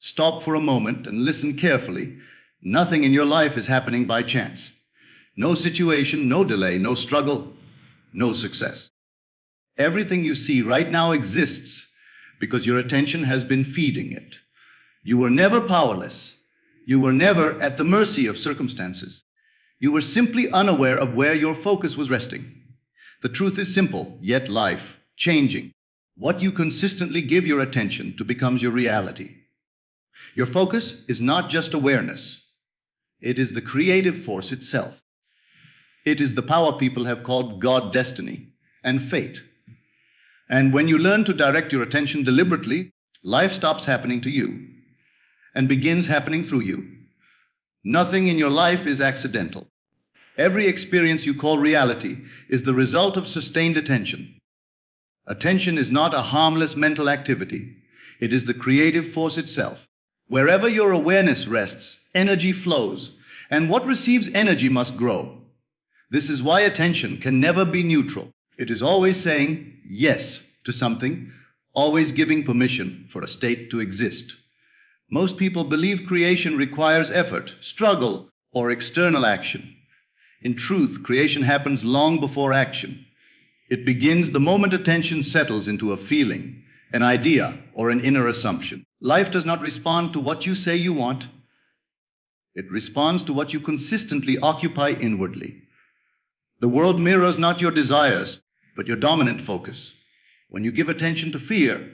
Stop for a moment and listen carefully. Nothing in your life is happening by chance. No situation, no delay, no struggle, no success. Everything you see right now exists because your attention has been feeding it. You were never powerless. You were never at the mercy of circumstances. You were simply unaware of where your focus was resting. The truth is simple, yet life-changing. What you consistently give your attention to becomes your reality. Your focus is not just awareness. It is the creative force itself. It is the power people have called God, destiny, and fate. And when you learn to direct your attention deliberately, life stops happening to you and begins happening through you. Nothing in your life is accidental. Every experience you call reality is the result of sustained attention. Attention is not a harmless mental activity. It is the creative force itself. Wherever your awareness rests, energy flows, and what receives energy must grow. This is why attention can never be neutral. It is always saying yes to something, always giving permission for a state to exist. Most people believe creation requires effort, struggle, or external action. In truth, creation happens long before action. It begins the moment attention settles into a feeling, an idea, or an inner assumption. Life does not respond to what you say you want. It responds to what you consistently occupy inwardly. The world mirrors not your desires, but your dominant focus. When you give attention to fear,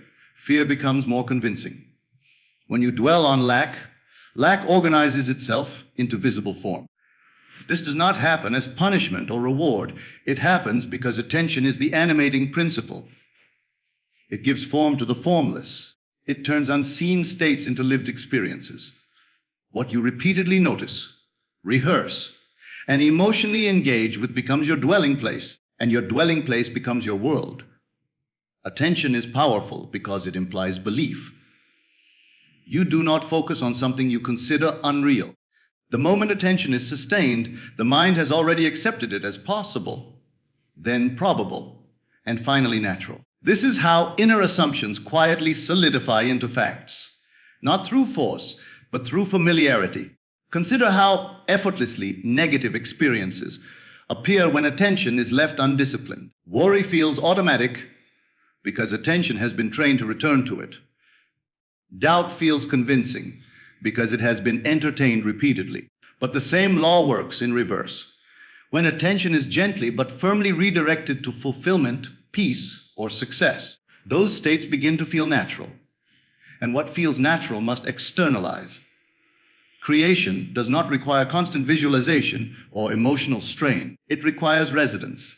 fear becomes more convincing. When you dwell on lack, lack organizes itself into visible form. This does not happen as punishment or reward. It happens because attention is the animating principle. It gives form to the formless. It turns unseen states into lived experiences. What you repeatedly notice, rehearse, and emotionally engage with becomes your dwelling place, and your dwelling place becomes your world. Attention is powerful because it implies belief. You do not focus on something you consider unreal. The moment attention is sustained, the mind has already accepted it as possible, then probable, and finally natural. This is how inner assumptions quietly solidify into facts, not through force, but through familiarity. Consider how effortlessly negative experiences appear when attention is left undisciplined. Worry feels automatic because attention has been trained to return to it. Doubt feels convincing because it has been entertained repeatedly. But the same law works in reverse. When attention is gently but firmly redirected to fulfillment, peace, or success, those states begin to feel natural. And what feels natural must externalize. Creation does not require constant visualization or emotional strain. It requires residence.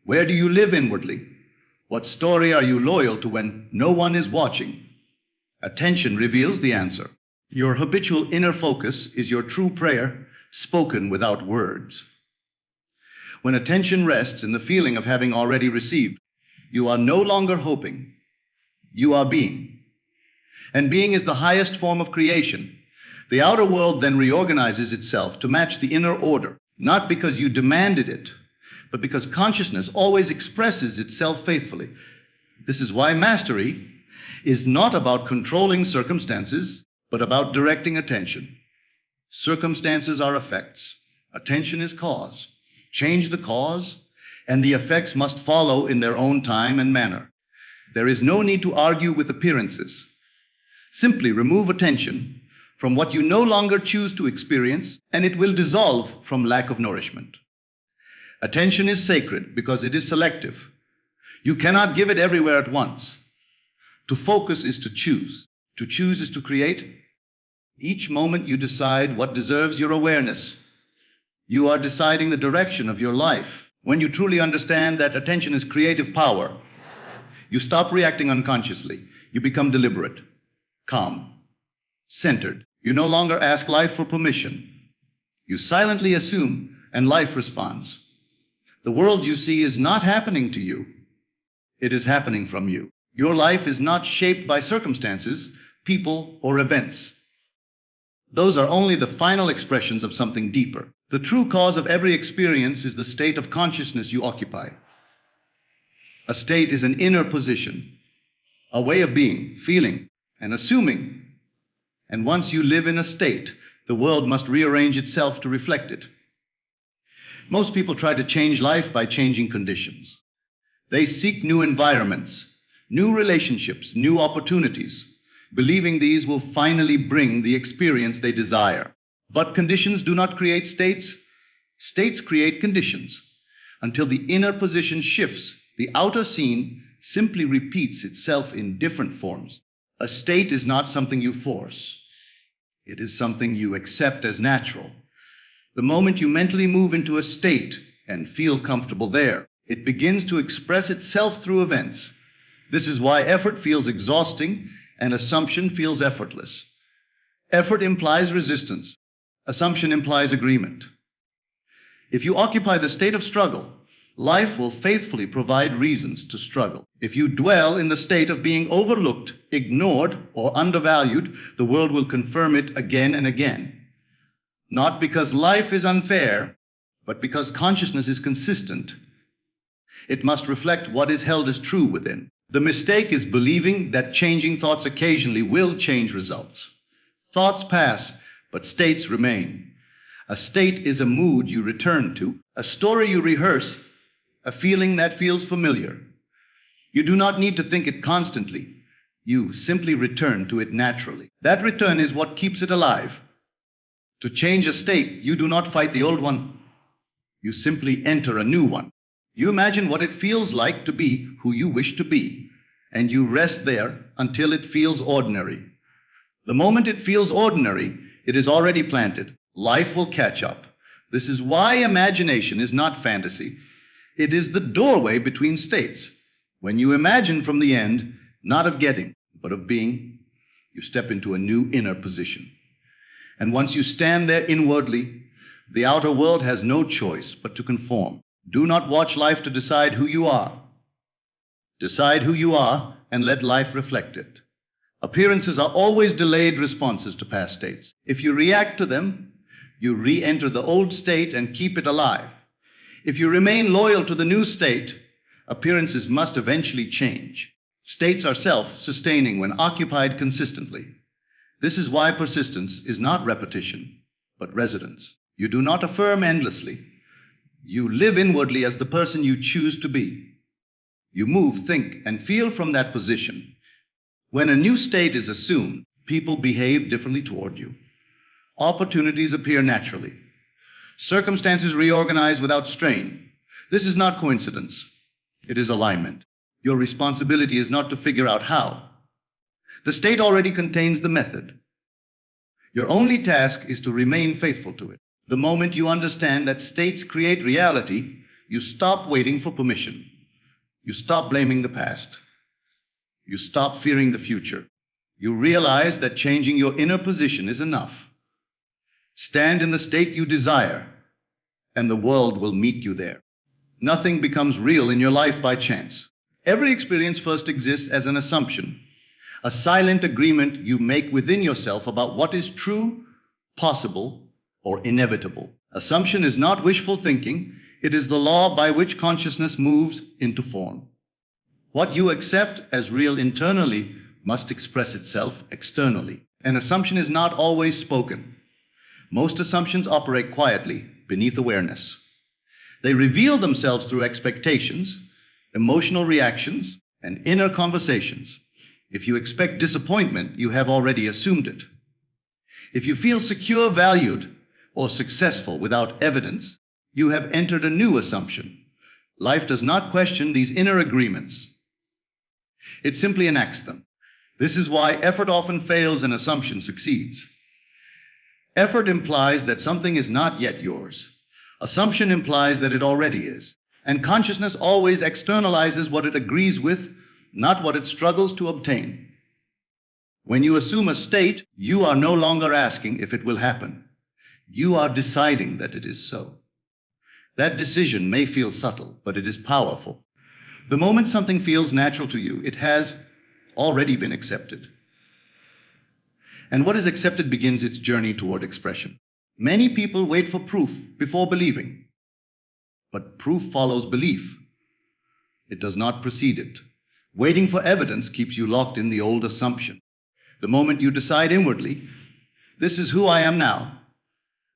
Where do you live inwardly? What story are you loyal to when no one is watching? Attention reveals the answer. Your habitual inner focus is your true prayer, spoken without words. When attention rests in the feeling of having already received, you are no longer hoping. You are being. And being is the highest form of creation. The outer world then reorganizes itself to match the inner order, not because you demanded it, but because consciousness always expresses itself faithfully. This is why mastery is not about controlling circumstances, but about directing attention. Circumstances are effects. Attention is cause. Change the cause, and the effects must follow in their own time and manner. There is no need to argue with appearances. Simply remove attention from what you no longer choose to experience, and it will dissolve from lack of nourishment. Attention is sacred because it is selective. You cannot give it everywhere at once. To focus is to choose. To choose is to create. Each moment you decide what deserves your awareness. You are deciding the direction of your life. When you truly understand that attention is creative power, you stop reacting unconsciously. You become deliberate, calm, centered. You no longer ask life for permission. You silently assume, and life responds. The world you see is not happening to you. It is happening from you. Your life is not shaped by circumstances, people, or events. Those are only the final expressions of something deeper. The true cause of every experience is the state of consciousness you occupy. A state is an inner position, a way of being, feeling, and assuming. And once you live in a state, the world must rearrange itself to reflect it. Most people try to change life by changing conditions. They seek new environments, new relationships, new opportunities, believing these will finally bring the experience they desire. But conditions do not create states. States create conditions. Until the inner position shifts, the outer scene simply repeats itself in different forms. A state is not something you force. It is something you accept as natural. The moment you mentally move into a state and feel comfortable there, it begins to express itself through events. This is why effort feels exhausting and assumption feels effortless. Effort implies resistance. Assumption implies agreement. If you occupy the state of struggle, life will faithfully provide reasons to struggle. If you dwell in the state of being overlooked, ignored, or undervalued, the world will confirm it again and again. Not because life is unfair, but because consciousness is consistent. It must reflect what is held as true within. The mistake is believing that changing thoughts occasionally will change results. Thoughts pass, but states remain. A state is a mood you return to, a story you rehearse, a feeling that feels familiar. You do not need to think it constantly. You simply return to it naturally. That return is what keeps it alive. To change a state, you do not fight the old one. You simply enter a new one. You imagine what it feels like to be who you wish to be, and you rest there until it feels ordinary. The moment it feels ordinary, it is already planted. Life will catch up. This is why imagination is not fantasy. It is the doorway between states. When you imagine from the end, not of getting, but of being, you step into a new inner position. And once you stand there inwardly, the outer world has no choice but to conform. Do not watch life to decide who you are. Decide who you are and let life reflect it. Appearances are always delayed responses to past states. If you react to them, you re-enter the old state and keep it alive. If you remain loyal to the new state, appearances must eventually change. States are self-sustaining when occupied consistently. This is why persistence is not repetition, but residence. You do not affirm endlessly. You live inwardly as the person you choose to be. You move, think, and feel from that position. When a new state is assumed, people behave differently toward you. Opportunities appear naturally. Circumstances reorganize without strain. This is not coincidence. It is alignment. Your responsibility is not to figure out how. The state already contains the method. Your only task is to remain faithful to it. The moment you understand that states create reality, you stop waiting for permission. You stop blaming the past. You stop fearing the future. You realize that changing your inner position is enough. Stand in the state you desire, and the world will meet you there. Nothing becomes real in your life by chance. Every experience first exists as an assumption, a silent agreement you make within yourself about what is true, possible, or inevitable. Assumption is not wishful thinking. It is the law by which consciousness moves into form. What you accept as real internally must express itself externally. An assumption is not always spoken. Most assumptions operate quietly beneath awareness. They reveal themselves through expectations, emotional reactions, and inner conversations. If you expect disappointment, you have already assumed it. If you feel secure, valued, or successful without evidence, you have entered a new assumption. Life does not question these inner agreements. It simply enacts them. This is why effort often fails and assumption succeeds. Effort implies that something is not yet yours. Assumption implies that it already is. And consciousness always externalizes what it agrees with, not what it struggles to obtain. When you assume a state, you are no longer asking if it will happen. You are deciding that it is so. That decision may feel subtle, but it is powerful. The moment something feels natural to you, it has already been accepted. And what is accepted begins its journey toward expression. Many people wait for proof before believing. But proof follows belief. It does not precede it. Waiting for evidence keeps you locked in the old assumption. The moment you decide inwardly, This is who I am now.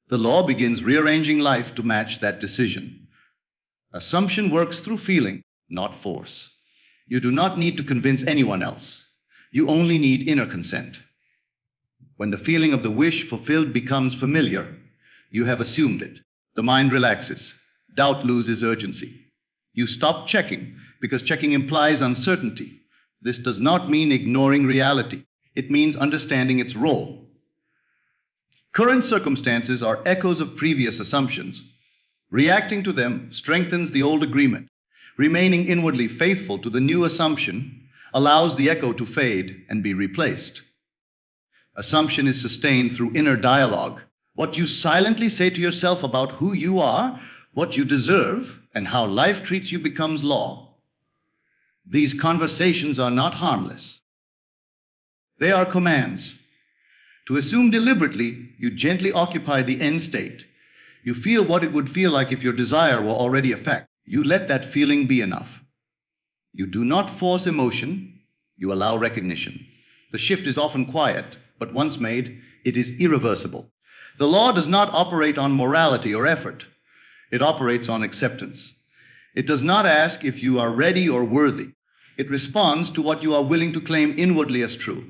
The law begins rearranging life to match that decision. Assumption works through feeling, not force. You do not need to convince anyone else. You only need inner consent. When the feeling of the wish fulfilled becomes familiar, you have assumed it. The mind relaxes. Doubt loses urgency. You stop checking because checking implies uncertainty. This does not mean ignoring reality. It means understanding its role. Current circumstances are echoes of previous assumptions. Reacting to them strengthens the old agreement. Remaining inwardly faithful to the new assumption allows the echo to fade and be replaced. Assumption is sustained through inner dialogue. What you silently say to yourself about who you are, what you deserve, and how life treats you becomes law. These conversations are not harmless. They are commands. To assume deliberately, you gently occupy the end state. You feel what it would feel like if your desire were already a fact. You let that feeling be enough. You do not force emotion, you allow recognition. The shift is often quiet, but once made, it is irreversible. The law does not operate on morality or effort. It operates on acceptance. It does not ask if you are ready or worthy. It responds to what you are willing to claim inwardly as true.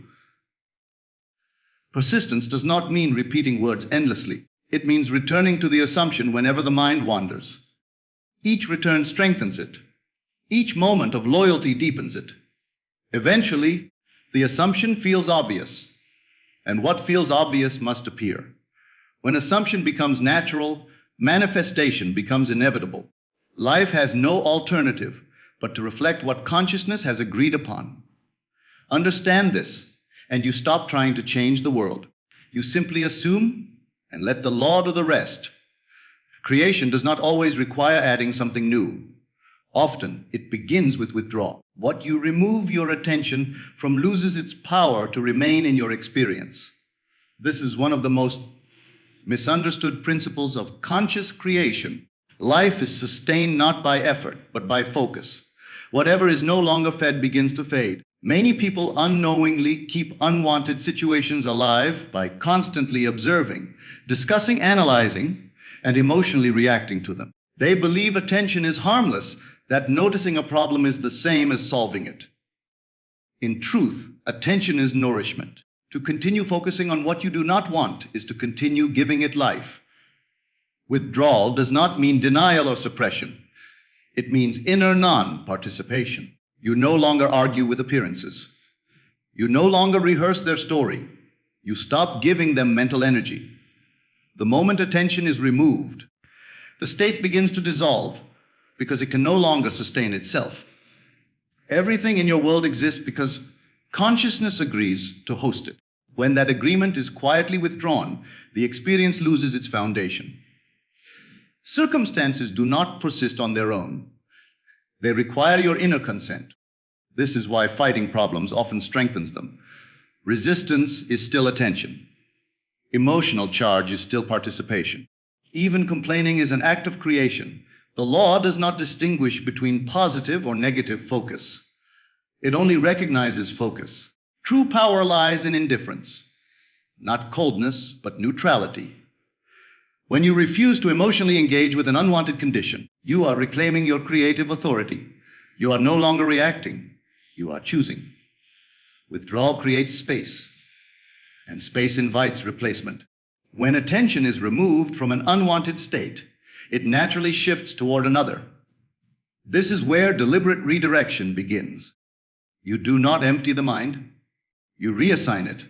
Persistence does not mean repeating words endlessly. It means returning to the assumption whenever the mind wanders. Each return strengthens it. Each moment of loyalty deepens it. Eventually, the assumption feels obvious, and what feels obvious must appear. When assumption becomes natural, manifestation becomes inevitable. Life has no alternative but to reflect what consciousness has agreed upon. Understand this, and you stop trying to change the world. You simply assume and let the law do the rest. Creation does not always require adding something new. Often, it begins with withdrawal. What you remove your attention from loses its power to remain in your experience. This is one of the most misunderstood principles of conscious creation. Life is sustained not by effort, but by focus. Whatever is no longer fed begins to fade. Many people unknowingly keep unwanted situations alive by constantly observing, discussing, analyzing, and emotionally reacting to them. They believe attention is harmless, that noticing a problem is the same as solving it. In truth, attention is nourishment. To continue focusing on what you do not want is to continue giving it life. Withdrawal does not mean denial or suppression. It means inner non-participation. You no longer argue with appearances. You no longer rehearse their story. You stop giving them mental energy. The moment attention is removed, the state begins to dissolve because it can no longer sustain itself. Everything in your world exists because consciousness agrees to host it. When that agreement is quietly withdrawn, the experience loses its foundation. Circumstances do not persist on their own. They require your inner consent. This is why fighting problems often strengthens them. Resistance is still attention. Emotional charge is still participation. Even complaining is an act of creation. The law does not distinguish between positive or negative focus. It only recognizes focus. True power lies in indifference, not coldness, but neutrality. When you refuse to emotionally engage with an unwanted condition, you are reclaiming your creative authority. You are no longer reacting. You are choosing. Withdrawal creates space, and space invites replacement. When attention is removed from an unwanted state, it naturally shifts toward another. This is where deliberate redirection begins. You do not empty the mind. You reassign it.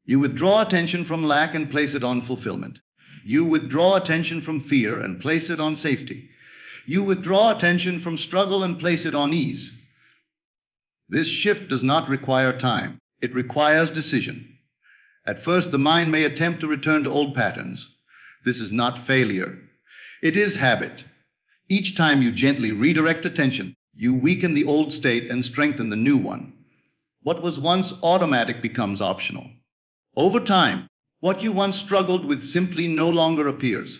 You withdraw attention from lack and place it on fulfillment. You withdraw attention from fear and place it on safety. You withdraw attention from struggle and place it on ease. This shift does not require time. It requires decision. At first, the mind may attempt to return to old patterns. This is not failure. It is habit. Each time you gently redirect attention, you weaken the old state and strengthen the new one. What was once automatic becomes optional. Over time, what you once struggled with simply no longer appears.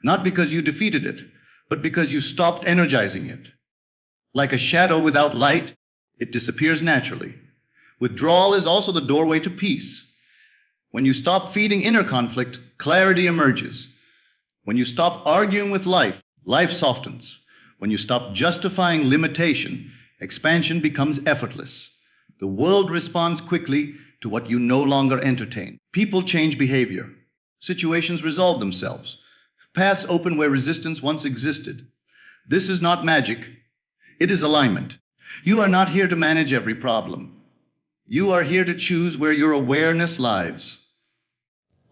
Not because you defeated it, but because you stopped energizing it. Like a shadow without light, it disappears naturally. Withdrawal is also the doorway to peace. When you stop feeding inner conflict, clarity emerges. When you stop arguing with life, life softens. When you stop justifying limitation, expansion becomes effortless. The world responds quickly to what you no longer entertain. People change behavior. Situations resolve themselves. Paths open where resistance once existed. This is not magic. It is alignment. You are not here to manage every problem. You are here to choose where your awareness lies.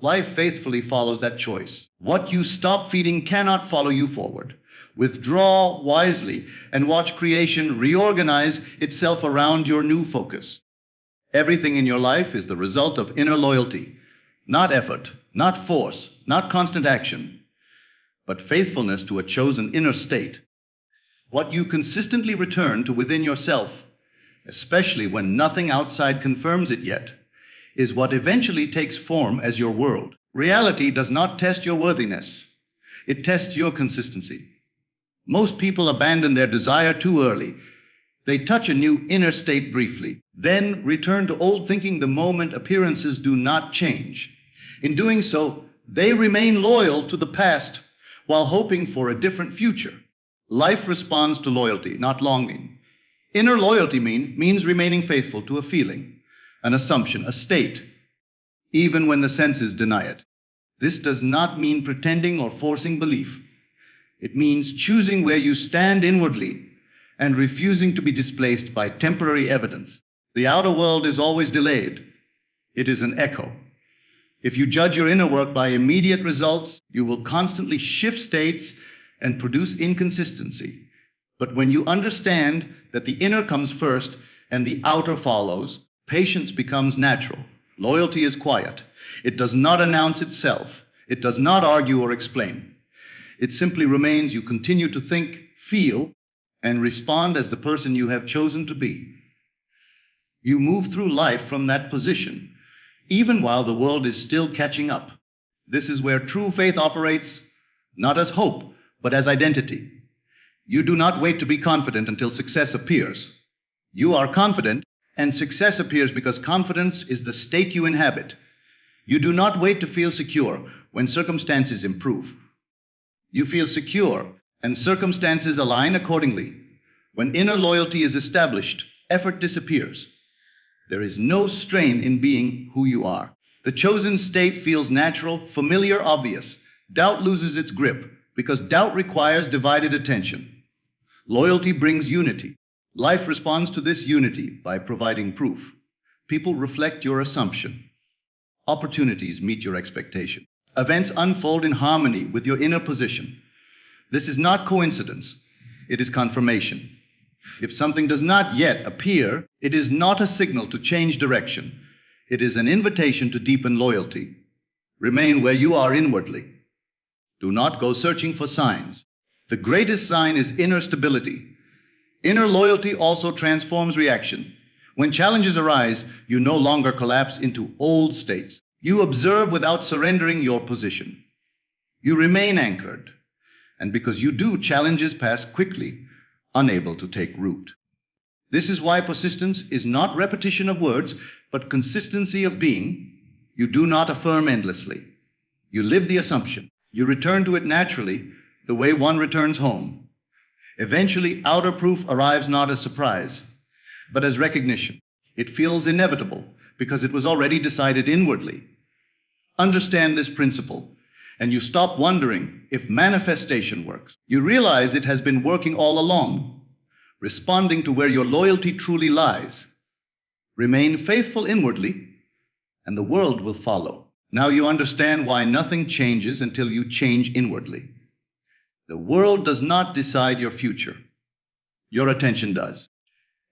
Life faithfully follows that choice. What you stop feeding cannot follow you forward. Withdraw wisely and watch creation reorganize itself around your new focus. Everything in your life is the result of inner loyalty, not effort, not force, not constant action, but faithfulness to a chosen inner state. What you consistently return to within yourself, especially when nothing outside confirms it yet, is what eventually takes form as your world. Reality does not test your worthiness. It tests your consistency. Most people abandon their desire too early. They touch a new inner state briefly, then return to old thinking the moment appearances do not change. In doing so, they remain loyal to the past while hoping for a different future. Life responds to loyalty, not longing. Inner loyalty means remaining faithful to a feeling, an assumption, a state, even when the senses deny it. This does not mean pretending or forcing belief. It means choosing where you stand inwardly and refusing to be displaced by temporary evidence. The outer world is always delayed. It is an echo. If you judge your inner work by immediate results, you will constantly shift states and produce inconsistency. But when you understand that the inner comes first and the outer follows, patience becomes natural. Loyalty is quiet. It does not announce itself. It does not argue or explain. It simply remains. You continue to think, feel, and respond as the person you have chosen to be. You move through life from that position, even while the world is still catching up. This is where true faith operates, not as hope, but as identity. You do not wait to be confident until success appears. You are confident, and success appears because confidence is the state you inhabit. You do not wait to feel secure when circumstances improve. You feel secure, and circumstances align accordingly. When inner loyalty is established, effort disappears. There is no strain in being who you are. The chosen state feels natural, familiar, obvious. Doubt loses its grip, because doubt requires divided attention. Loyalty brings unity. Life responds to this unity by providing proof. People reflect your assumption. Opportunities meet your expectation. Events unfold in harmony with your inner position. This is not coincidence. It is confirmation. If something does not yet appear, it is not a signal to change direction. It is an invitation to deepen loyalty. Remain where you are inwardly. Do not go searching for signs. The greatest sign is inner stability. Inner loyalty also transforms reaction. When challenges arise, you no longer collapse into old states. You observe without surrendering your position. You remain anchored. And because you do, challenges pass quickly, unable to take root. This is why persistence is not repetition of words, but consistency of being. You do not affirm endlessly. You live the assumption. You return to it naturally, the way one returns home. Eventually, outer proof arrives not as surprise, but as recognition. It feels inevitable because it was already decided inwardly. Understand this principle, and you stop wondering if manifestation works. You realize it has been working all along, responding to where your loyalty truly lies. Remain faithful inwardly, and the world will follow. Now you understand why nothing changes until you change inwardly. The world does not decide your future. Your attention does.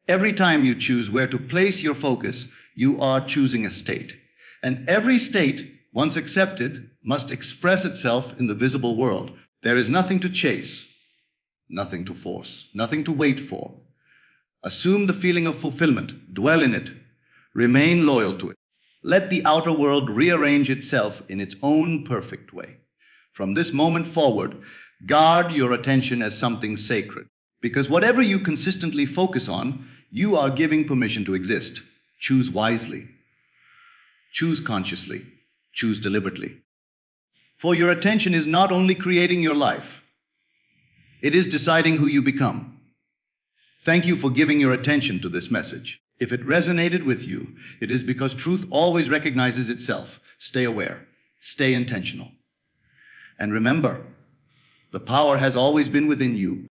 Every time you choose where to place your focus, you are choosing a state. And every state, once accepted, must express itself in the visible world. There is nothing to chase, nothing to force, nothing to wait for. Assume the feeling of fulfillment, dwell in it, remain loyal to it. Let the outer world rearrange itself in its own perfect way. From this moment forward, guard your attention as something sacred, because whatever you consistently focus on, you are giving permission to exist. Choose wisely. Choose consciously. Choose deliberately. For your attention is not only creating your life, it is deciding who you become. Thank you for giving your attention to this message. If it resonated with you, it is because truth always recognizes itself. Stay aware. Stay intentional. And remember, the power has always been within you.